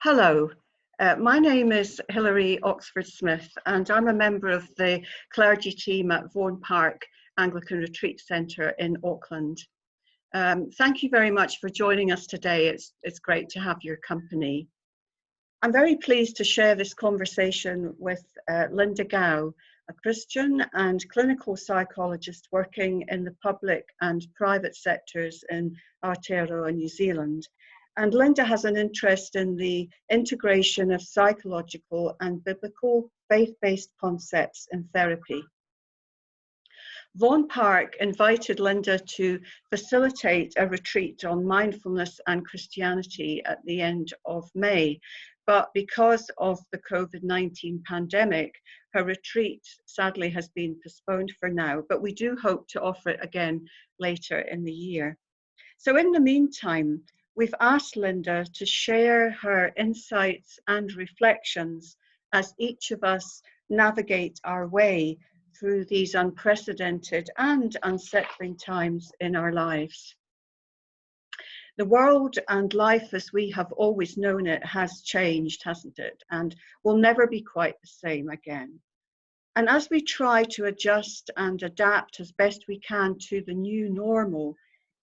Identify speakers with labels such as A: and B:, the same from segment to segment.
A: Hello, my name is Hilary Oxford-Smith and I'm a member of the clergy team at Vaughan Park Anglican Retreat Centre in Auckland. Thank you very much for joining us today. It's great to have your company. I'm very pleased to share this conversation with Linda Gow, a Christian and clinical psychologist working in the public and private sectors in Aotearoa, New Zealand. And Linda has an interest in the integration of psychological and biblical faith-based concepts in therapy. Vaughan Park invited Linda to facilitate a retreat on mindfulness and Christianity at the end of May. But because of the COVID-19 pandemic, her retreat sadly has been postponed for now, but we do hope to offer it again later in the year. So in the meantime, we've asked Linda to share her insights and reflections as each of us navigate our way through these unprecedented and unsettling times in our lives. The world and life as we have always known it has changed, hasn't it? And will never be quite the same again. And as we try to adjust and adapt as best we can to the new normal,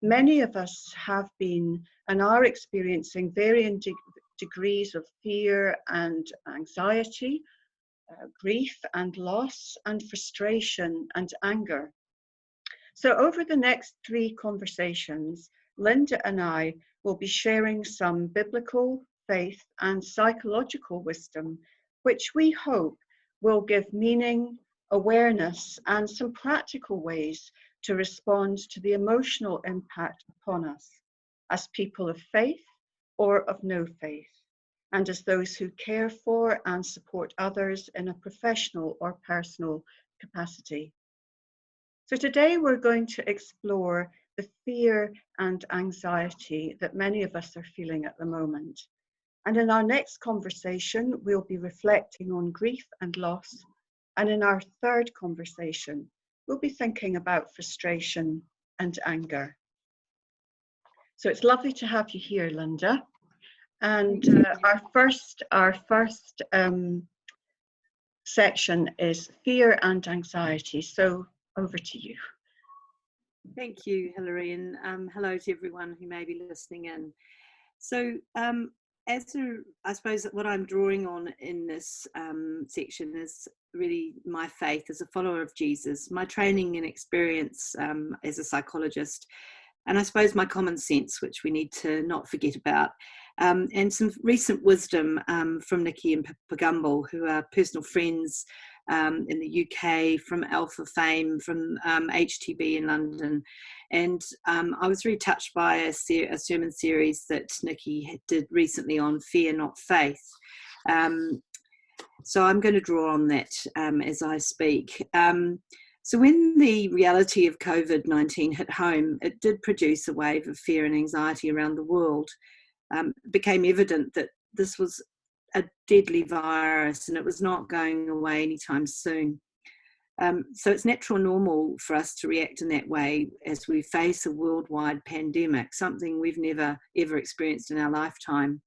A: many of us have been and are experiencing varying degrees of fear and anxiety, grief and loss, and frustration and anger. So over the next 3 conversations, Linda and I will be sharing some biblical, faith, and psychological wisdom, which we hope will give meaning, awareness, and some practical ways to respond to the emotional impact upon us as people of faith or of no faith, and as those who care for and support others in a professional or personal capacity. So today we're going to explore the fear and anxiety that many of us are feeling at the moment. And in our next conversation, we'll be reflecting on grief and loss. And in our third conversation, we'll be thinking about frustration and anger. So it's lovely to have you here, Linda. And our first section is fear and anxiety. So over to you.
B: Thank you, Hilary, and hello to everyone who may be listening in. So I suppose what I'm drawing on in this section is really my faith as a follower of Jesus, my training and experience as a psychologist, and I suppose my common sense, which we need to not forget about, and some recent wisdom from Nikki and Pagumble, who are personal friends in the UK, from Alpha fame, from HTB in London. And I was really touched by a sermon series that Nikki did recently on fear, not faith. So I'm going to draw on that as I speak. So when the reality of COVID-19 hit home, it did produce a wave of fear and anxiety around the world. It became evident that this was a deadly virus and it was not going away anytime soon. So it's natural and normal for us to react in that way as we face a worldwide pandemic, something we've never ever experienced in our lifetime.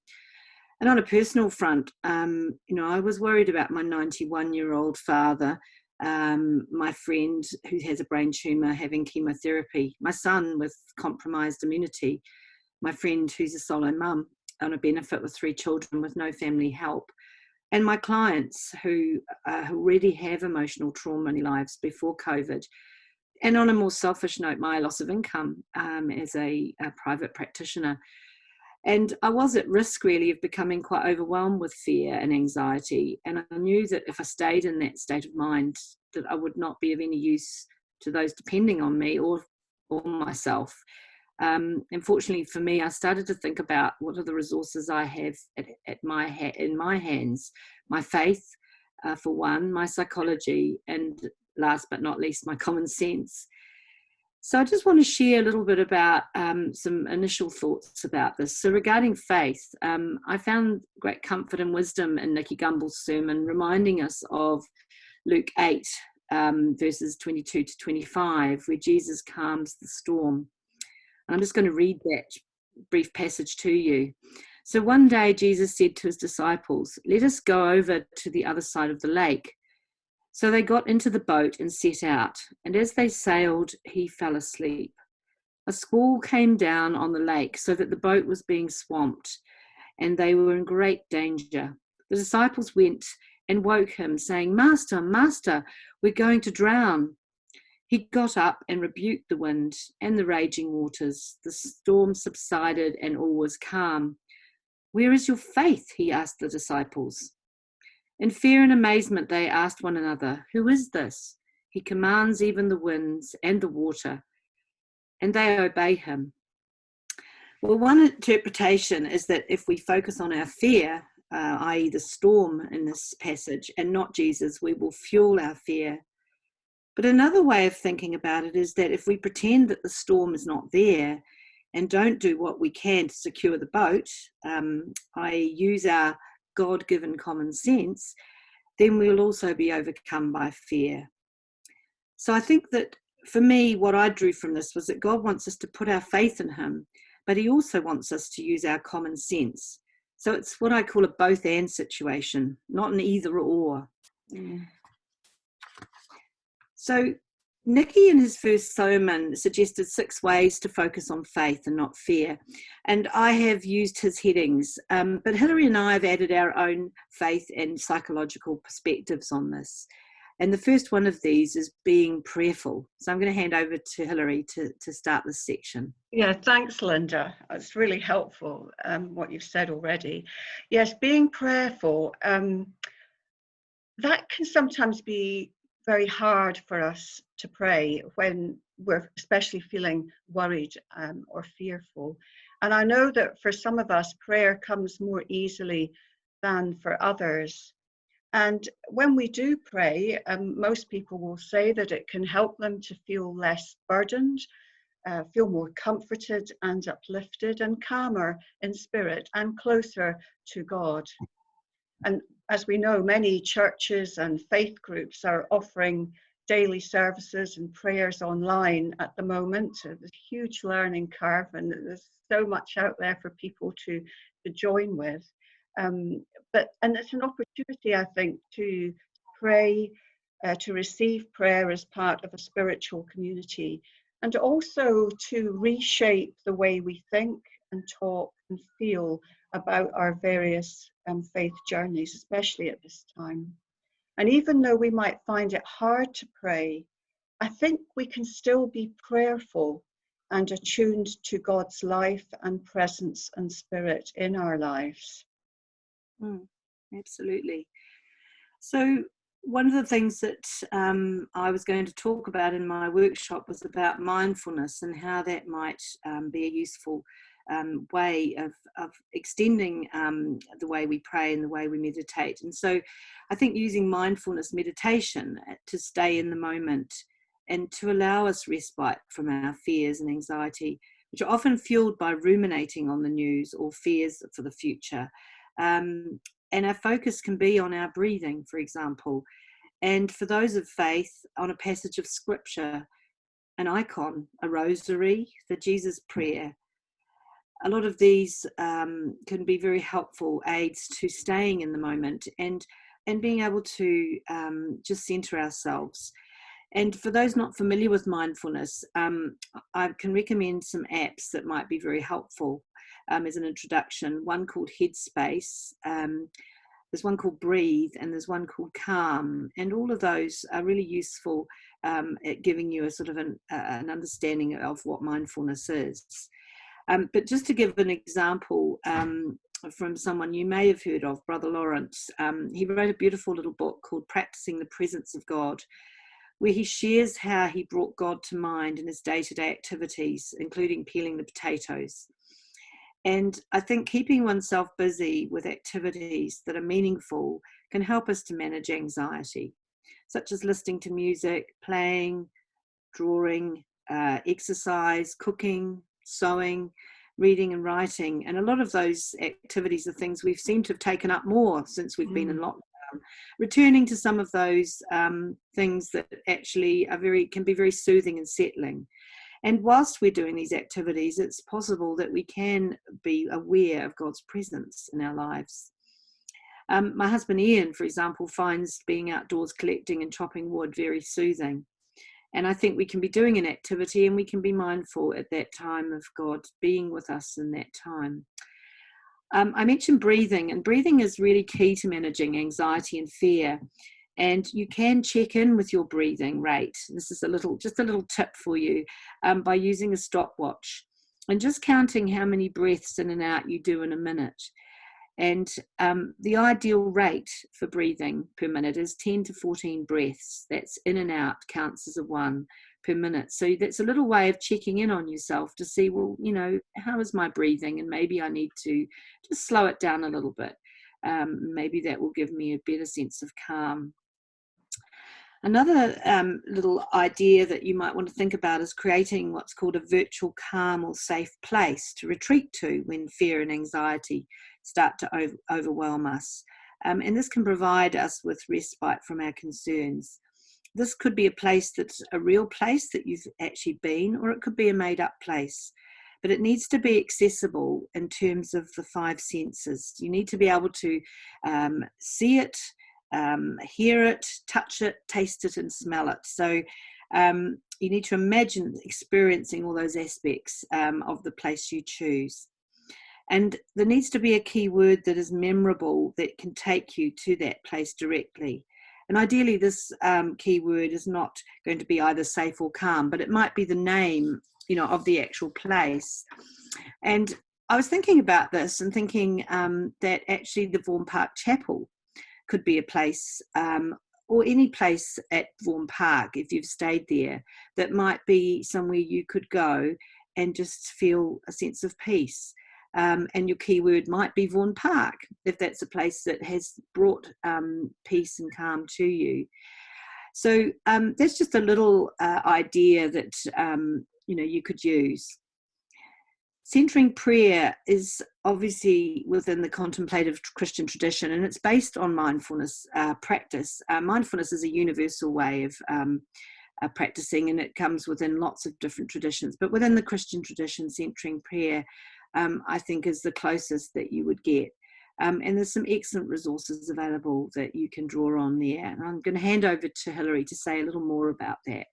B: And on a personal front, I was worried about my 91-year-old father, my friend who has a brain tumour having chemotherapy, my son with compromised immunity, my friend who's a solo mum on a benefit with 3 children with no family help, and my clients who already have emotional trauma in their lives before COVID. And on a more selfish note, my loss of income as a private practitioner. And I was at risk really of becoming quite overwhelmed with fear and anxiety. And I knew that if I stayed in that state of mind, that I would not be of any use to those depending on me or myself. Unfortunately for me, I started to think about what are the resources I have in my hands. My faith, for one, my psychology, and last but not least, my common sense. So I just want to share a little bit about some initial thoughts about this. So regarding faith, I found great comfort and wisdom in Nikki Gumbel's sermon, reminding us of Luke 8, verses 22 to 25, where Jesus calms the storm. And I'm just going to read that brief passage to you. So one day Jesus said to his disciples, "Let us go over to the other side of the lake." So they got into the boat and set out, and as they sailed, he fell asleep. A squall came down on the lake so that the boat was being swamped, and they were in great danger. The disciples went and woke him, saying, "Master, Master, we're going to drown." He got up and rebuked the wind and the raging waters. The storm subsided and all was calm. "Where is your faith?" he asked the disciples. In fear and amazement, they asked one another, "Who is this? He commands even the winds and the water, and they obey him." Well, one interpretation is that if we focus on our fear, i.e., the storm in this passage, and not Jesus, we will fuel our fear. But another way of thinking about it is that if we pretend that the storm is not there and don't do what we can to secure the boat, i.e., use our God-given common sense, then we'll also be overcome by fear. So I think that for me, what I drew from this was that God wants us to put our faith in him, but he also wants us to use our common sense. So it's what I call a both and situation, not an either or. So Nicky in his first sermon suggested 6 ways to focus on faith and not fear. And I have used his headings, but Hilary and I have added our own faith and psychological perspectives on this. And the first one of these is being prayerful. So I'm going to hand over to Hilary to start this section.
A: Yeah, thanks, Linda. It's really helpful, what you've said already. Yes, being prayerful, that can sometimes be very hard for us to pray when we're especially feeling worried or fearful. And I know that for some of us, prayer comes more easily than for others. And when we do pray, most people will say that it can help them to feel less burdened, feel more comforted and uplifted and calmer in spirit and closer to God. And as we know, many churches and faith groups are offering daily services and prayers online at the moment. So there's a huge learning curve, and there's so much out there for people to join with. And it's an opportunity, I think, to pray, to receive prayer as part of a spiritual community, and also to reshape the way we think and talk and feel about our various faith journeys, especially at this time. And even though we might find it hard to pray, I think we can still be prayerful and attuned to God's life and presence and spirit in our lives.
B: Absolutely. So one of the things that I was going to talk about in my workshop was about mindfulness and how that might be a useful way of extending the way we pray and the way we meditate. And so I think using mindfulness meditation to stay in the moment and to allow us respite from our fears and anxiety, which are often fueled by ruminating on the news or fears for the future. And our focus can be on our breathing, for example. And for those of faith, on a passage of scripture, an icon, a rosary, the Jesus prayer. A lot of these can be very helpful aids to staying in the moment and being able to just center ourselves. And for those not familiar with mindfulness, I can recommend some apps that might be very helpful as an introduction. One called Headspace, there's one called Breathe, and there's one called Calm. And all of those are really useful at giving you a sort of an understanding of what mindfulness is. But just to give an example from someone you may have heard of, Brother Lawrence, he wrote a beautiful little book called Practicing the Presence of God, where he shares how he brought God to mind in his day-to-day activities, including peeling the potatoes. And I think keeping oneself busy with activities that are meaningful can help us to manage anxiety, such as listening to music, playing, drawing, exercise, cooking, sewing, reading and writing. And a lot of those activities are things we've seemed to have taken up more since we've been in lockdown. Returning to some of those things that actually are can be very soothing and settling. And whilst we're doing these activities, it's possible that we can be aware of God's presence in our lives. My husband Ian, for example, finds being outdoors collecting and chopping wood very soothing. And I think we can be doing an activity and we can be mindful at that time of God being with us in that time. I mentioned breathing, and breathing is really key to managing anxiety and fear. And you can check in with your breathing rate. This is just a little tip for you, by using a stopwatch and just counting how many breaths in and out you do in a minute. And the ideal rate for breathing per minute is 10 to 14 breaths. That's in and out, counts as a 1 per minute. So that's a little way of checking in on yourself to see, well, how is my breathing? And maybe I need to just slow it down a little bit. Maybe that will give me a better sense of calm. Another little idea that you might want to think about is creating what's called a virtual calm or safe place to retreat to when fear and anxiety start to overwhelm us. And this can provide us with respite from our concerns. This could be a place that's a real place that you've actually been, or it could be a made-up place. But it needs to be accessible in terms of the 5 senses. You need to be able to see it, hear it, touch it, taste it, and smell it. So you need to imagine experiencing all those aspects of the place you choose. And there needs to be a key word that is memorable that can take you to that place directly. And ideally, this key word is not going to be either safe or calm, but it might be the name, of the actual place. And I was thinking about this and thinking that actually the Vaughan Park Chapel could be a place, or any place at Vaughan Park, if you've stayed there, that might be somewhere you could go and just feel a sense of peace. And your keyword might be Vaughan Park, if that's a place that has brought peace and calm to you. So that's just a little idea that you could use. Centering prayer is obviously within the contemplative Christian tradition, and it's based on mindfulness practice. Mindfulness is a universal way of practicing, and it comes within lots of different traditions. But within the Christian tradition, centering prayer, I think, is the closest that you would get. And there's some excellent resources available that you can draw on there. And I'm going to hand over to Hilary to say a little more about that.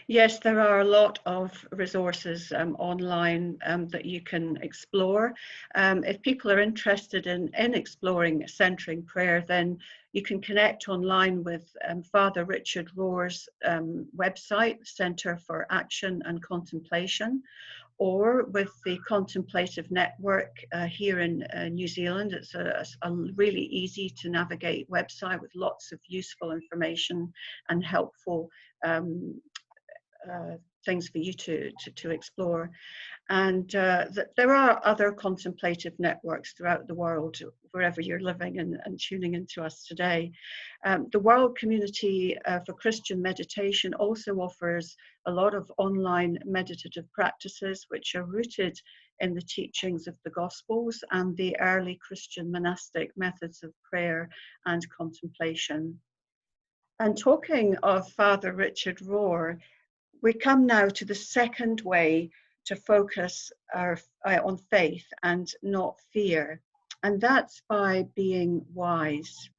A: Yes, there are a lot of resources online that you can explore. If people are interested in exploring centering prayer, then you can connect online with Father Richard Rohr's website, Centre for Action and Contemplation, or with the Contemplative Network here in New Zealand. It's a really easy to navigate website with lots of useful information and helpful things for you to explore. And there are other contemplative networks throughout the world, wherever you're living and tuning into us today. The World Community for Christian Meditation also offers a lot of online meditative practices which are rooted in the teachings of the Gospels and the early Christian monastic methods of prayer and contemplation. And talking of Father Richard Rohr, we come now to the second way to focus on faith and not fear, and that's by being wise.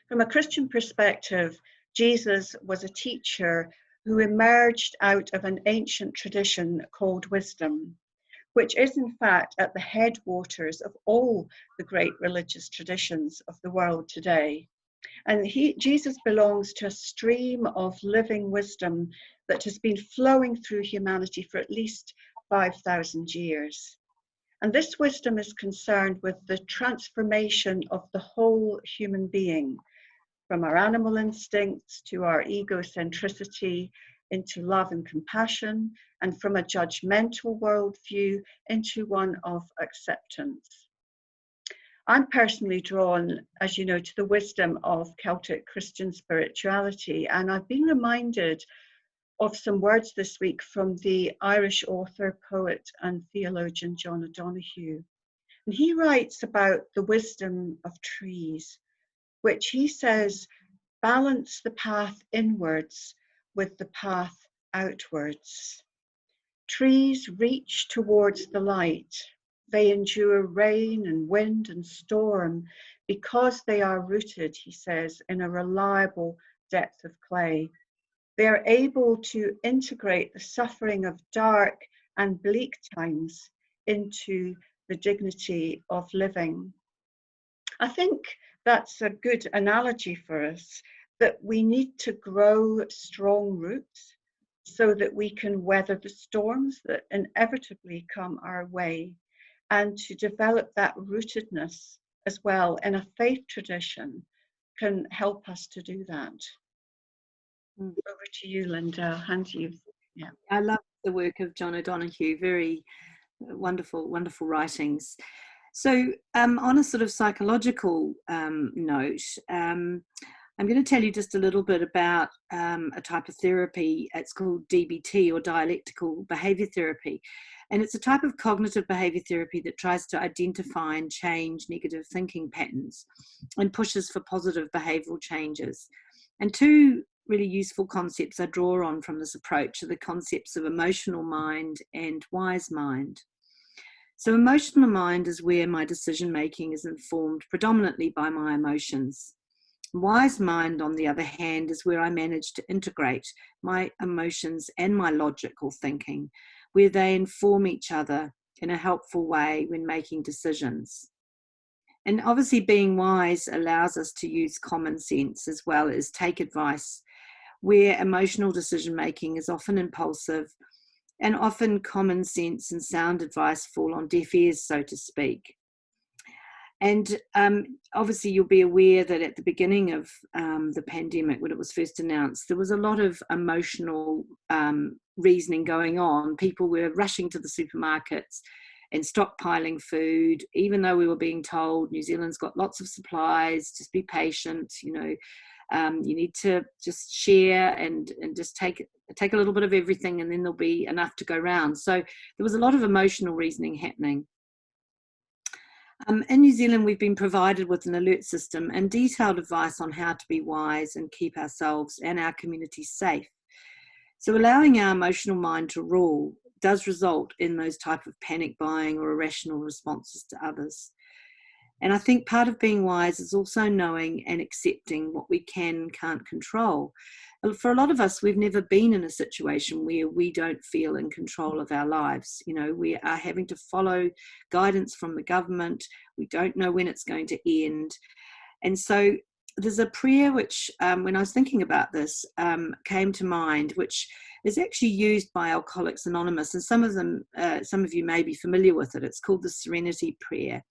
A: From a Christian perspective, Jesus was a teacher who emerged out of an ancient tradition called wisdom, which is in fact at the headwaters of all the great religious traditions of the world today. And Jesus belongs to a stream of living wisdom that has been flowing through humanity for at least 5,000 years. And this wisdom is concerned with the transformation of the whole human being, from our animal instincts to our egocentricity into love and compassion, and from a judgmental worldview into one of acceptance. I'm personally drawn, as you know, to the wisdom of Celtic Christian spirituality, and I've been reminded of some words this week from the Irish author, poet, and theologian John O'Donoghue. And he writes about the wisdom of trees, which he says balance the path inwards with the path outwards. Trees reach towards the light. They endure rain and wind and storm because they are rooted, he says, in a reliable depth of clay. They are able to integrate the suffering of dark and bleak times into the dignity of living. I think that's a good analogy for us, that we need to grow strong roots so that we can weather the storms that inevitably come our way, and to develop that rootedness as well in a faith tradition can help us to do that.
B: Mm.
A: Over to you, Linda. I'll hand you. Yeah.
B: I love the work of John O'Donoghue. Very wonderful, wonderful writings. So on a sort of psychological note, I'm going to tell you just a little bit about a type of therapy. It's called DBT, or dialectical behavior therapy. And it's a type of cognitive behavior therapy that tries to identify and change negative thinking patterns and pushes for positive behavioral changes. And two really useful concepts I draw on from this approach are the concepts of emotional mind and wise mind. So emotional mind is where my decision making is informed predominantly by my emotions. Wise mind, on the other hand, is where I manage to integrate my emotions and my logical thinking, where they inform each other in a helpful way when making decisions. And obviously being wise allows us to use common sense as well as take advice, where emotional decision making is often impulsive and often common sense and sound advice fall on deaf ears, so to speak. And obviously you'll be aware that at the beginning of the pandemic, when it was first announced, there was a lot of emotional reasoning going on. People were rushing to the supermarkets and stockpiling food, even though we were being told New Zealand's got lots of supplies, just be patient, you know. You need to just share and just take a little bit of everything, and then there'll be enough to go round. So there was a lot of emotional reasoning happening. In New Zealand, we've been provided with an alert system and detailed advice on how to be wise and keep ourselves and our community safe. So allowing our emotional mind to rule does result in those type of panic buying or irrational responses to others. And I think part of being wise is also knowing and accepting what we can and can't control. For a lot of us, we've never been in a situation where we don't feel in control of our lives. You know, we are having to follow guidance from the government. We don't know when it's going to end. And so there's a prayer which, when I was thinking about this, came to mind, which is actually used by Alcoholics Anonymous. And some of you may be familiar with it. It's called the Serenity Prayer.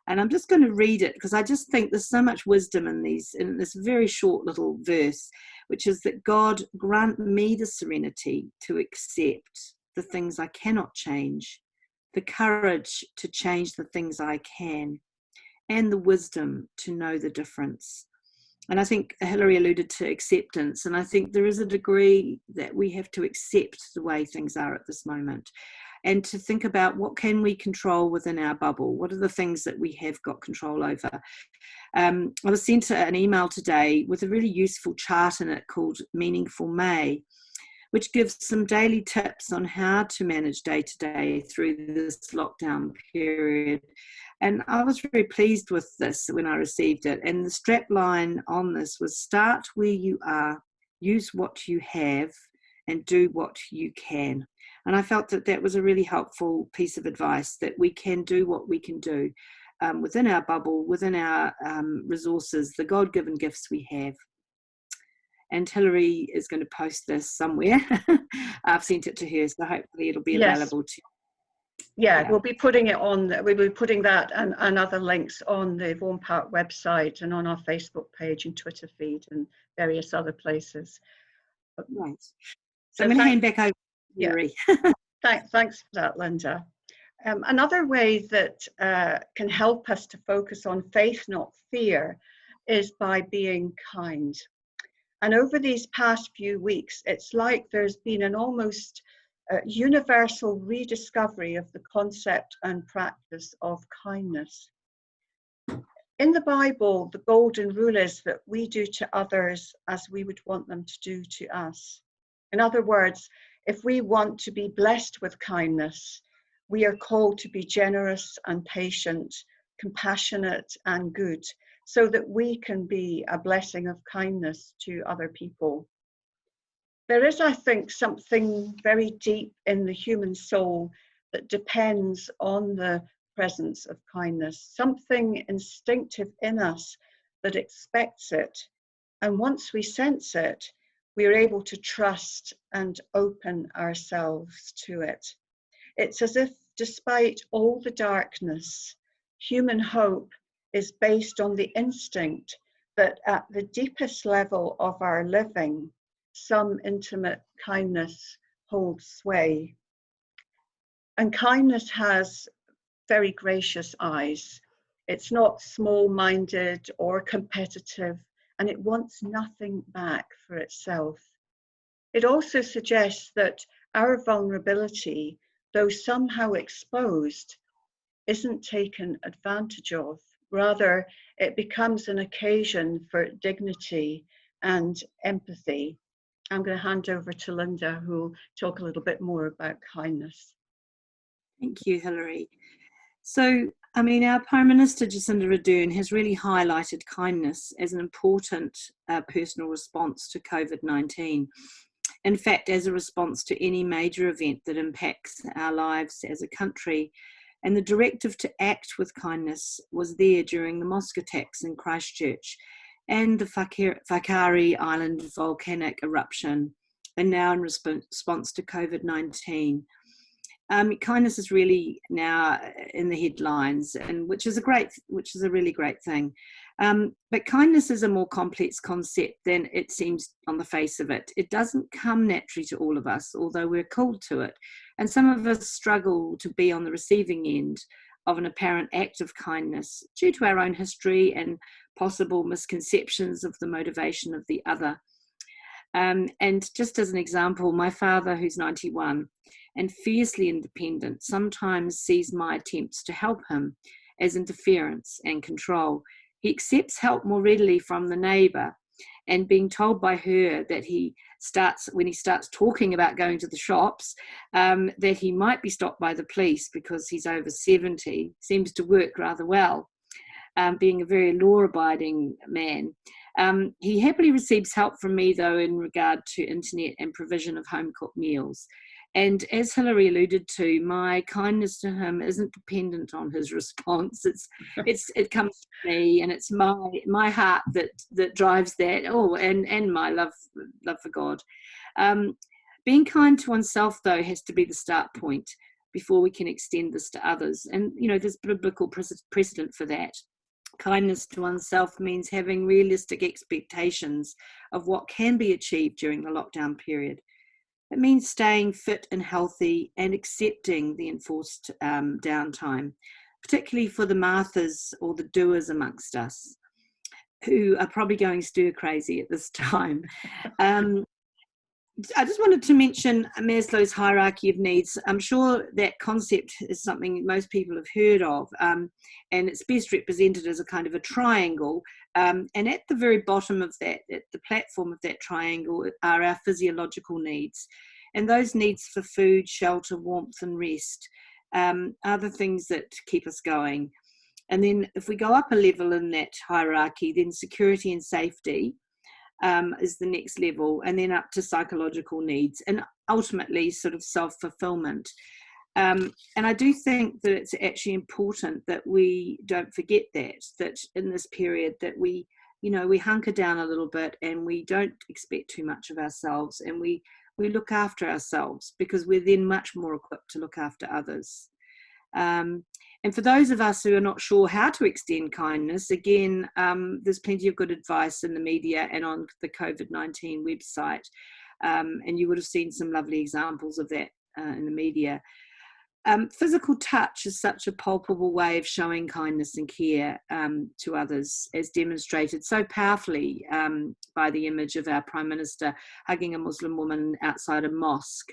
B: And I'm just going to read it because I just think there's so much wisdom in this very short little verse, which is that God grant me the serenity to accept the things I cannot change, the courage to change the things I can, and the wisdom to know the difference. And I think Hilary alluded to acceptance, and I think there is a degree that we have to accept the way things are at this moment, and to think about what can we control within our bubble. What are the things that we have got control over? I was sent an email today with a really useful chart in it called Meaningful May, which gives some daily tips on how to manage day to day through this lockdown period. And I was very pleased with this when I received it. And the strap line on this was start where you are, use what you have, and do what you can. And I felt that that was a really helpful piece of advice, that we can do what we can do within our bubble, within our resources, the God-given gifts we have. And Hilary is going to post this somewhere. I've sent it to her, so hopefully it'll be available to you.
A: Yeah, we'll be putting it on, we'll be putting that and other links on the Vaughan Park website and on our Facebook page and Twitter feed and various other places.
B: Right. So I'm going to hand back over to Hilary.
A: Thanks for that, Linda. Another way that can help us to focus on faith, not fear, is by being kind. And over these past few weeks, it's like there's been an almost universal rediscovery of the concept and practice of kindness. In the Bible, the golden rule is that we do to others as we would want them to do to us. In other words, if we want to be blessed with kindness, we are called to be generous and patient, compassionate and good, so that we can be a blessing of kindness to other people. There is, I think, something very deep in the human soul that depends on the presence of kindness, something instinctive in us that expects it. And once we sense it, we are able to trust and open ourselves to it. It's as if, despite all the darkness, human hope is based on the instinct that at the deepest level of our living, some intimate kindness holds sway. And kindness has very gracious eyes. It's not small-minded or competitive, and it wants nothing back for itself. It also suggests that our vulnerability, though somehow exposed, isn't taken advantage of. Rather, it becomes an occasion for dignity and empathy. I'm going to hand over to Linda, who will talk a little bit more about kindness.
B: Thank you, Hilary. So, I mean, our Prime Minister, Jacinda Ardern, has really highlighted kindness as an important personal response to COVID-19. In fact, as a response to any major event that impacts our lives as a country. And the directive to act with kindness was there during the mosque attacks in Christchurch and the Whakaari Island volcanic eruption, and now in response to COVID-19. Kindness is really now in the headlines, and which is a really great thing. But kindness is a more complex concept than it seems on the face of it. It doesn't come naturally to all of us, although we're called to it. And some of us struggle to be on the receiving end of an apparent act of kindness due to our own history and possible misconceptions of the motivation of the other. And just as an example, my father, who's 91 and fiercely independent, sometimes sees my attempts to help him as interference and control. He accepts help more readily from the neighbour, and being told by her that when he starts talking about going to the shops, that he might be stopped by the police because he's over 70, seems to work rather well. Being a very law-abiding man. He happily receives help from me, though, in regard to internet and provision of home-cooked meals. And as Hilary alluded to, my kindness to him isn't dependent on his response. It comes from me, and it's my heart that drives that. Oh, and my love for God. Being kind to oneself, though, has to be the start point before we can extend this to others. And there's biblical precedent for that. Kindness to oneself means having realistic expectations of what can be achieved during the lockdown period. It means staying fit and healthy and accepting the enforced downtime, particularly for the Marthas or the doers amongst us, who are probably going stir crazy at this time. I just wanted to mention Maslow's hierarchy of needs. I'm sure that concept is something most people have heard of, and it's best represented as a kind of a triangle. And at the very bottom of that, at the platform of that triangle, are our physiological needs. And those needs for food, shelter, warmth, and rest are the things that keep us going. And then if we go up a level in that hierarchy, then security and safety is the next level, and then up to psychological needs, and ultimately sort of self-fulfillment. And I do think that it's actually important that we don't forget that in this period that we hunker down a little bit and we don't expect too much of ourselves, and we look after ourselves, because we're then much more equipped to look after others. And for those of us who are not sure how to extend kindness, again, there's plenty of good advice in the media and on the COVID-19 website. And you would have seen some lovely examples of that in the media. Physical touch is such a palpable way of showing kindness and care to others, as demonstrated so powerfully by the image of our Prime Minister hugging a Muslim woman outside a mosque.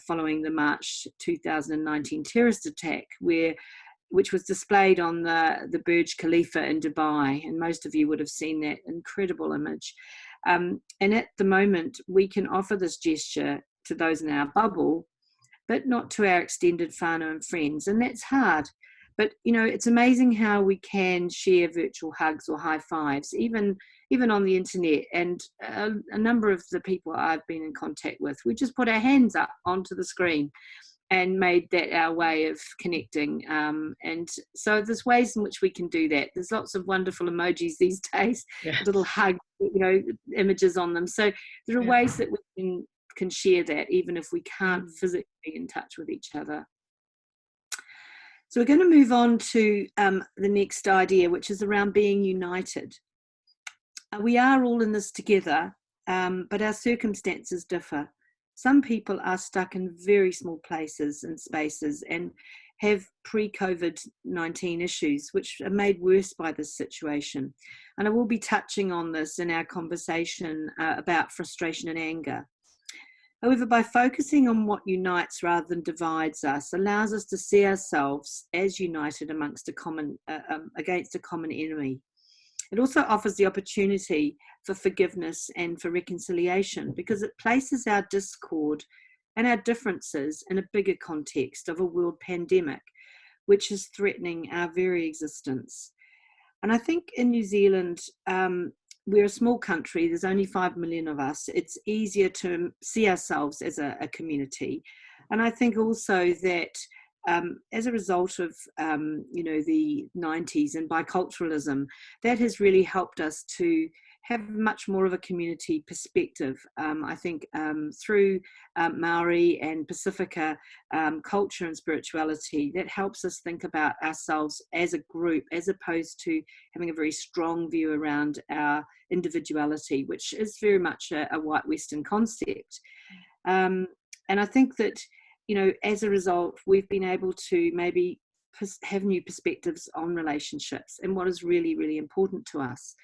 B: Following the March 2019 terrorist attack, which was displayed on the Burj Khalifa in Dubai, and most of you would have seen that incredible image. And at the moment, we can offer this gesture to those in our bubble, but not to our extended whānau and friends. And that's hard. But, you know, it's amazing how we can share virtual hugs or high fives, even on the internet. And a number of the people I've been in contact with, we just put our hands up onto the screen and made that our way of connecting. And so there's ways in which we can do that. There's lots of wonderful emojis these days,
A: Yes.
B: little hug, you know, images on them. So there are ways that we can share that, even if we can't physically be in touch with each other. So we're going to move on to the next idea, which is around being united. We are all in this together, but our circumstances differ. Some people are stuck in very small places and spaces and have pre-COVID-19 issues, which are made worse by this situation. And I will be touching on this in our conversation about frustration and anger. However, by focusing on what unites rather than divides us, allows us to see ourselves as united against a common enemy. It also offers the opportunity for forgiveness and for reconciliation, because it places our discord and our differences in a bigger context of a world pandemic, which is threatening our very existence. And I think in New Zealand, we're a small country, there's only 5 million of us. It's easier to see ourselves as a community. And I think also that as a result of, the 90s and biculturalism, that has really helped us to have much more of a community perspective. I think through Maori and Pacifica culture and spirituality, that helps us think about ourselves as a group, as opposed to having a very strong view around our individuality, which is very much a white Western concept. And I think that, you know, as a result, we've been able to maybe have new perspectives on relationships and what is really, really important to us.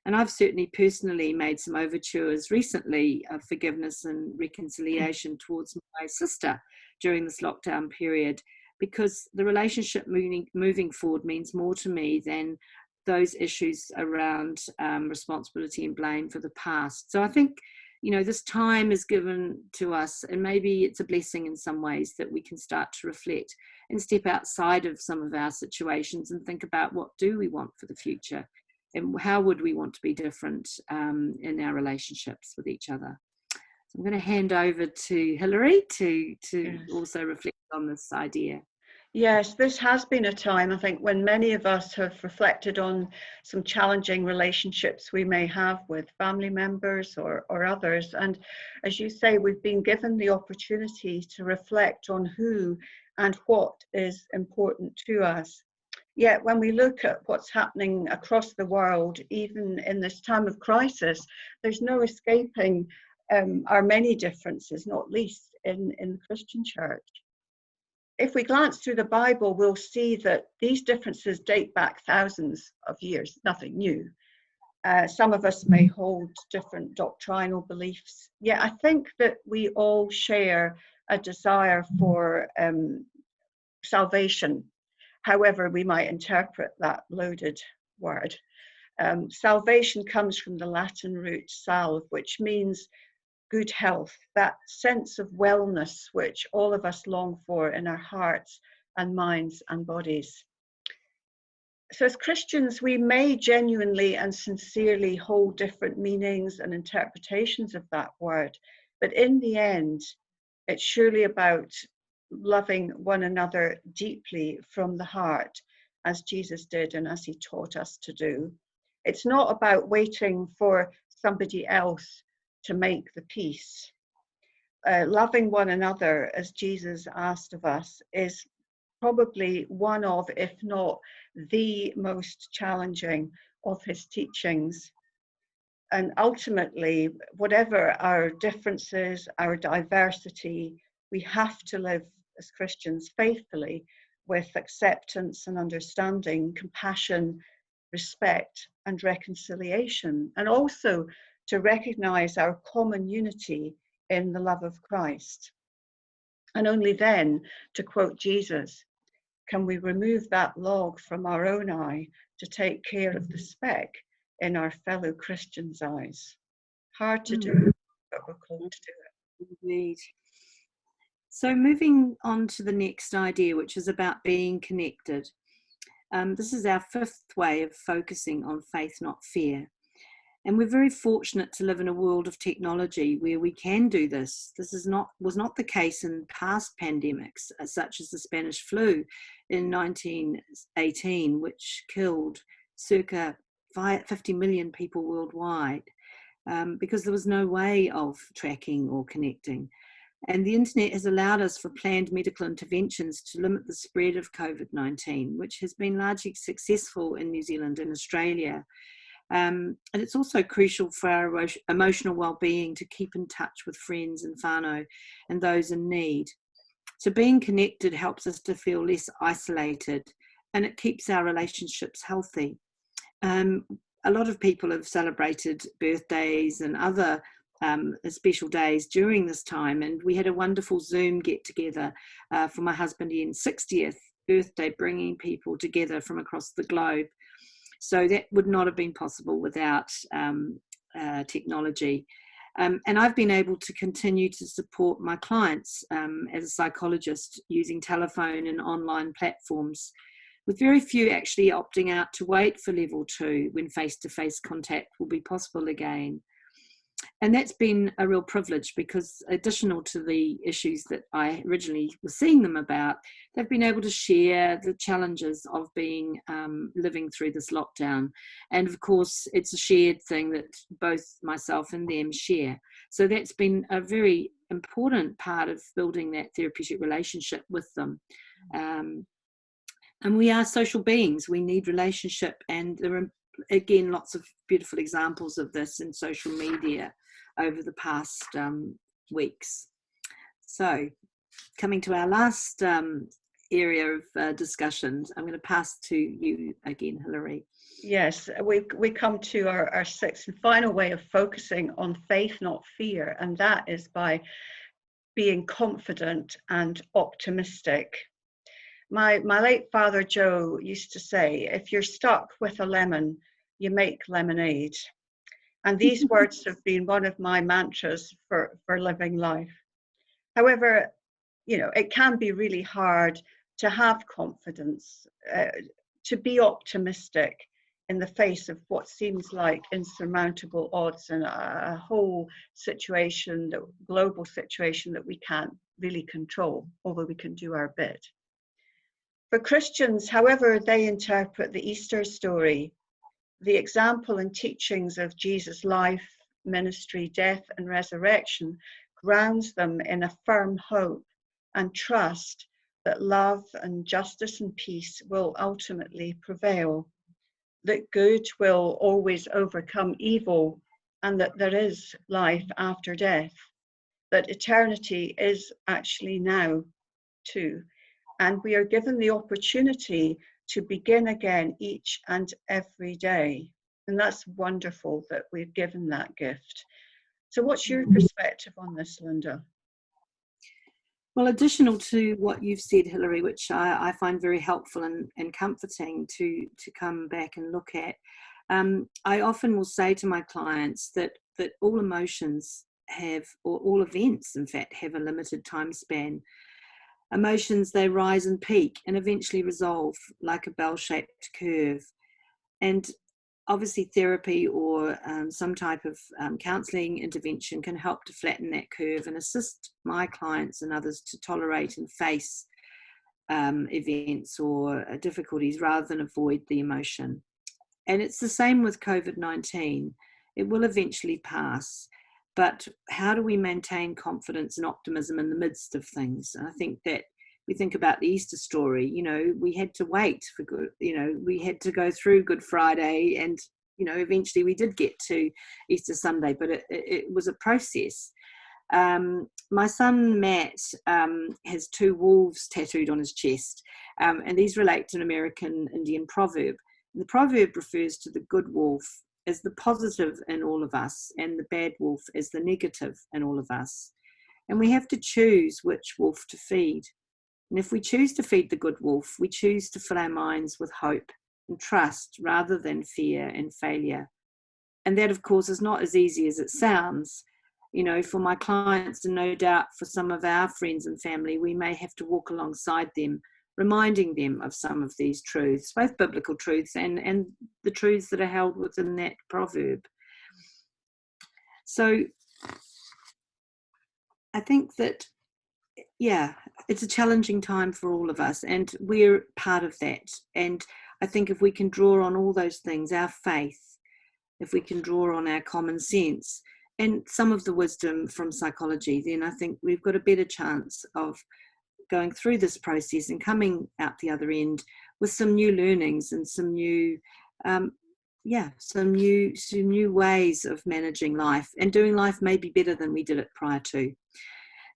B: And I've certainly personally made some overtures recently of forgiveness and reconciliation towards my sister during this lockdown period, because the relationship moving forward means more to me than those issues around responsibility and blame for the past. So I think, you know, this time is given to us, and maybe it's a blessing in some ways that we can start to reflect and step outside of some of our situations and think about what do we want for the future, and how would we want to be different in our relationships with each other. So I'm going to hand over to Hilary to
A: Yes.
B: also reflect on this idea.
A: Yes, this has been a time, I think, when many of us have reflected on some challenging relationships we may have with family members or others. And as you say, we've been given the opportunity to reflect on who and what is important to us. Yet when we look at what's happening across the world, even in this time of crisis, there's no escaping our many differences, not least in the Christian church. If we glance through the Bible, we'll see that these differences date back thousands of years, nothing new. Some of us may hold different doctrinal beliefs, yet I think that we all share a desire for salvation, however we might interpret that loaded word. Salvation comes from the Latin root salve, which means good health, that sense of wellness which all of us long for in our hearts and minds and bodies. So as Christians, we may genuinely and sincerely hold different meanings and interpretations of that word, but in the end, it's surely about loving one another deeply from the heart, as Jesus did and as he taught us to do. It's not about waiting for somebody else to make the peace. Loving one another, as Jesus asked of us, is probably one of, if not the most challenging of his teachings. And ultimately, whatever our differences, our diversity, we have to live as Christians faithfully with acceptance and understanding, compassion, respect, and reconciliation, and also to recognize our common unity in the love of Christ. And only then, to quote Jesus, can we remove that log from our own eye to take care of the speck in our fellow Christians' eyes. Hard to do,
B: Mm.
A: but we're called to do it.
B: Indeed. So moving on to the next idea, which is about being connected. This is our fifth way of focusing on faith, not fear. And we're very fortunate to live in a world of technology where we can do this. This was not the case in past pandemics, such as the Spanish flu in 1918, which killed circa 50 million people worldwide, because there was no way of tracking or connecting. And the internet has allowed us for planned medical interventions to limit the spread of COVID-19, which has been largely successful in New Zealand and Australia. And it's also crucial for our emotional well-being to keep in touch with friends and whānau and those in need. So being connected helps us to feel less isolated, and it keeps our relationships healthy. A lot of people have celebrated birthdays and other special days during this time, and we had a wonderful Zoom get-together for my husband Ian's 60th birthday, bringing people together from across the globe. So that would not have been possible without technology. And I've been able to continue to support my clients as a psychologist using telephone and online platforms, with very few actually opting out to wait for level 2 when face-to-face contact will be possible again. And that's been a real privilege, because additional to the issues that I originally was seeing them about, they've been able to share the challenges of being living through this lockdown. And of course, it's a shared thing that both myself and them share. So that's been a very important part of building that therapeutic relationship with them. And we are social beings. We need relationship, and there are, again, lots of beautiful examples of this in social media over the past weeks. So coming to our last area of discussions, I'm going to pass to you again, Hilary.
A: Yes, we come to our sixth and final way of focusing on faith, not fear, and that is by being confident and optimistic. My late father Joe used to say, if you're stuck with a lemon, you make lemonade. And these words have been one of my mantras for living life. However, it can be really hard to have confidence, to be optimistic in the face of what seems like insurmountable odds and a whole situation, the global situation that we can't really control, although we can do our bit. For Christians, however they interpret the Easter story, the example and teachings of Jesus' life, ministry, death, and resurrection grounds them in a firm hope and trust that love and justice and peace will ultimately prevail, that good will always overcome evil, and that there is life after death, that eternity is actually now too. And we are given the opportunity to begin again each and every day. And that's wonderful that we've given that gift. So what's your perspective on this, Linda?
B: Well, additional to what you've said, Hilary, which I find very helpful and comforting to come back and look at, I often will say to my clients that all emotions have, or all events, in fact, have a limited time span. Emotions, they rise and peak and eventually resolve like a bell-shaped curve. And obviously therapy or some type of counselling intervention can help to flatten that curve and assist my clients and others to tolerate and face events or difficulties rather than avoid the emotion. And it's the same with COVID-19. It will eventually pass. But how do we maintain confidence and optimism in the midst of things? And I think that we think about the Easter story, we had to wait for good, we had to go through Good Friday, and, eventually we did get to Easter Sunday, but it was a process. My son, Matt, has 2 wolves tattooed on his chest, and these relate to an American Indian proverb. The proverb refers to the good wolf as the positive in all of us, and the bad wolf as the negative in all of us. And we have to choose which wolf to feed. And if we choose to feed the good wolf, we choose to fill our minds with hope and trust rather than fear and failure. And that, of course, is not as easy as it sounds. You know, for my clients, and no doubt for some of our friends and family, we may have to walk alongside them, reminding them of some of these truths, both biblical truths and the truths that are held within that proverb. So I think that, yeah, it's a challenging time for all of us, and we're part of that. And I think if we can draw on all those things, our faith, if we can draw on our common sense and some of the wisdom from psychology, then I think we've got a better chance of going through this process and coming out the other end with some new learnings and some new, some new ways of managing life and doing life maybe better than we did it prior to.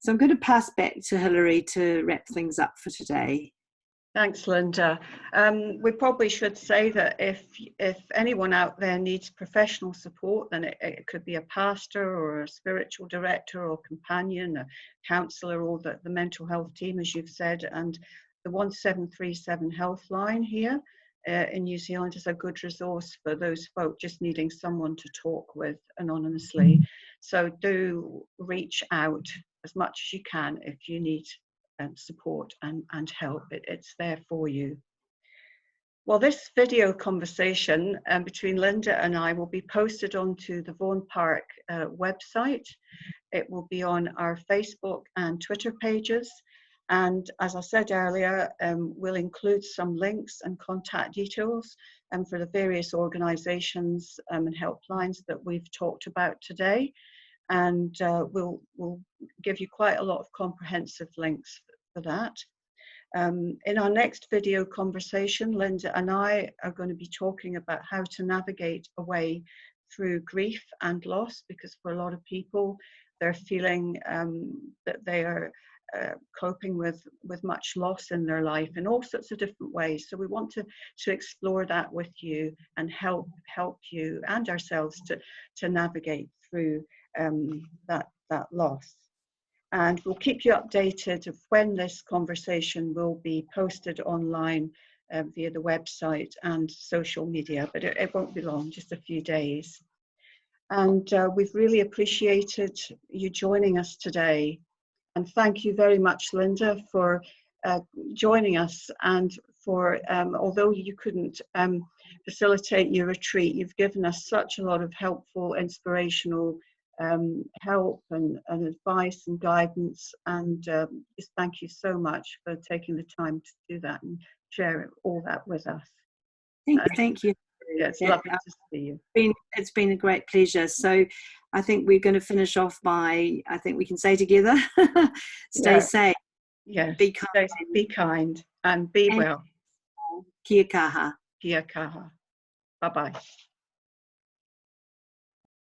B: So I'm going to pass back to Hilary to wrap things up for today.
A: Thanks, Linda. We probably should say that if anyone out there needs professional support, then it could be a pastor or a spiritual director or companion, a counsellor, or the mental health team, as you've said. And the 1737 health line here in New Zealand is a good resource for those folk just needing someone to talk with anonymously. So do reach out as much as you can if you need support and help. It's there for you. Well, this video conversation between Linda and I will be posted onto the Vaughan Park website. It will be on our Facebook and Twitter pages. And as I said earlier, we'll include some links and contact details for the various organisations and helplines that we've talked about today. And we'll give you quite a lot of comprehensive links for that. In our next video conversation, Linda and I are going to be talking about how to navigate a way through grief and loss, because for a lot of people, they're feeling that they are coping with much loss in their life in all sorts of different ways. So we want to explore that with you and help you and ourselves to navigate through that loss. And we'll keep you updated of when this conversation will be posted online via the website and social media, but it won't be long, just a few days. And we've really appreciated you joining us today. And thank you very much, Linda, for joining us, and for, although you couldn't facilitate your retreat, you've given us such a lot of helpful, inspirational help and advice and guidance, and just thank you so much for taking the time to do that and share all that with us.
B: Thank you.
A: Yeah, it's lovely to see you.
B: It's been a great pleasure. So I think we're going to finish off by, I think we can say together, stay safe.
A: Yes.
B: Be kind.
A: Be kind and be well.
B: Kia kaha.
A: Kia kaha. Bye-bye.